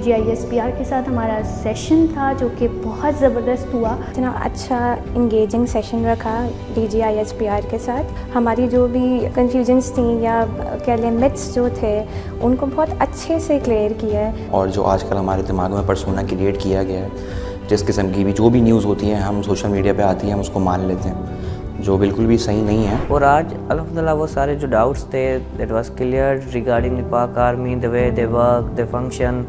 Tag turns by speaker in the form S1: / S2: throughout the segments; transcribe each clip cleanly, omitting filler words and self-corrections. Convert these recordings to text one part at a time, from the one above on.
S1: DGISPR के साथ हमारा सेशन था जो कि बहुत ज़बरदस्त हुआ।
S2: इतना अच्छा इंगेजिंग सेशन रखा DGISPR के साथ। हमारी जो भी कन्फ्यूजन्स थी या कह लें मिथ्स जो थे उनको बहुत अच्छे से क्लियर किया है।
S3: और जो आजकल हमारे दिमाग में पर्सोना क्रिएट किया गया है, जिस किस्म की भी जो भी न्यूज़ होती है हम सोशल मीडिया पे आती है हम उसको मान लेते हैं, जो बिल्कुल भी सही नहीं है।
S4: और आज अल्हम्दुलिल्लाह वो सारे जो डाउट्स थे that was clear regarding the Pak army, the way they work, the function,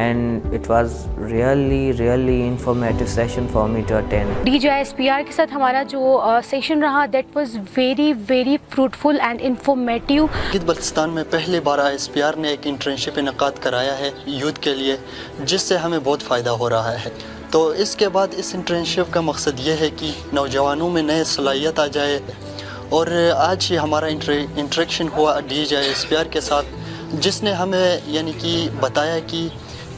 S4: and it was really informative session for me to attend.
S1: DGISPR के साथ हमारा जो सेशन रहा that was very fruitful and informative.
S5: Baltistan में पहली बार ISPR ने एक internship इनकाद कराया है यूथ के लिए, जिससे हमें बहुत फ़ायदा हो रहा है। तो इसके बाद इस इंटर्नशिप का मकसद ये है कि नौजवानों में नए सलाहियत आ जाए। और आज ही हमारा इंटरेक्शन हुआ DGISPR के साथ, जिसने हमें यानी कि बताया कि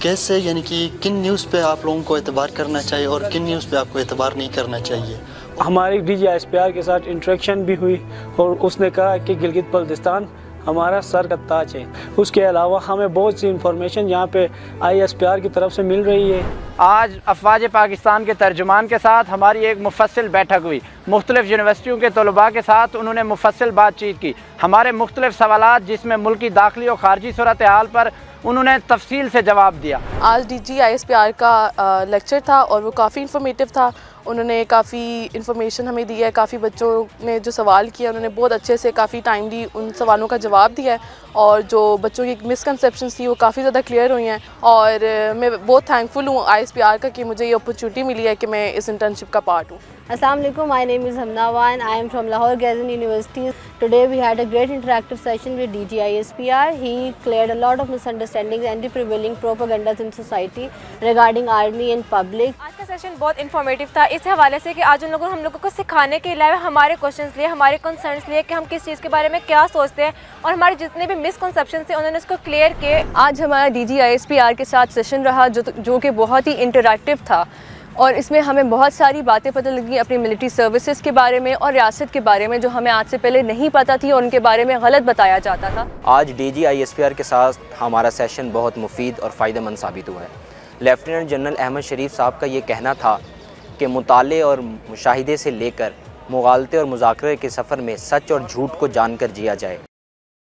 S5: कैसे यानी कि किन न्यूज़ पे आप लोगों को एतबार करना चाहिए और किन न्यूज़ पे आपको एतबार नहीं करना चाहिए।
S6: हमारी DGISPR के साथ इंटरेक्शन भी हुई और उसने कहा कि गिलगित बल्तिस्तान हमारा सर का ताज है। उसके अलावा हमें बहुत सी इंफॉर्मेशन यहाँ पे ISPR की तरफ से मिल रही है।
S7: आज अफवाज पाकिस्तान के तर्जुमान के साथ हमारी एक मुफस्सिल बैठक हुई। मुख्तलिफ़ यूनिवर्सिटियों के तलबा के साथ उन्होंने मुफस्सिल बातचीत की। हमारे मुख्तलिफ़ सवालात जिसमें मुल्की दाखिली और ख़ारजी सूरत हाल पर उन्होंने तफसील से जवाब दिया।
S8: आज DGISPR का लेक्चर था और वो काफ़ी इन्फॉर्मेटिव था। उन्होंने काफ़ी इन्फॉर्मेशन हमें दी है। काफ़ी बच्चों ने जो सवाल किया उन्होंने बहुत अच्छे से काफ़ी टाइमली उन सवालों का जवाब दिया है और जो बच्चों की मिसकंसेप्शंस थी वो काफ़ी ज़्यादा क्लियर हुई हैं। और मैं बहुत थैंकफुल हूँ ISPR का कि मुझे ये अपॉर्चुनिटी मिली है कि मैं इस इंटर्नशिप का पार्ट हूँ।
S9: Assalamu alaikum, my name is Hamna Wan. I am from Lahore Ghazni University. Today we had a great interactive session with DGISPR. He cleared a lot of misunderstandings and the prevailing propagandas in society regarding army and public.
S10: आज का session बहुत informative था इस हवाले से कि आज उन हम लोगों को सिखाने के अलावा हमारे क्वेश्चंस लिए, हमारे कंसर्न्स लिए कि हम किस चीज़ के बारे में क्या सोचते हैं और हमारे जितने भी मिसकंसेप्शन थे उन्होंने उसको क्लियर किए।
S8: आज हमारा DGISPR के साथ सेशन रहा जो कि बहुत ही इंटरैक्टिव था और इसमें हमें बहुत सारी बातें पता लगी अपनी मिलिट्री सर्विसेज के बारे में और रियासत के बारे में जो हमें आज से पहले नहीं पता थी और उनके बारे में गलत बताया जाता था।
S11: आज DGISPR के साथ हमारा सेशन बहुत मुफीद और फ़ायदेमंद साबित हुआ है। लेफ्टिनेंट जनरल अहमद शरीफ साहब का ये कहना था कि मुताले और मुशाहिदे से लेकर मुगालते और मुज़ाकरे के सफ़र में सच और झूठ को जानकर जिया जाए।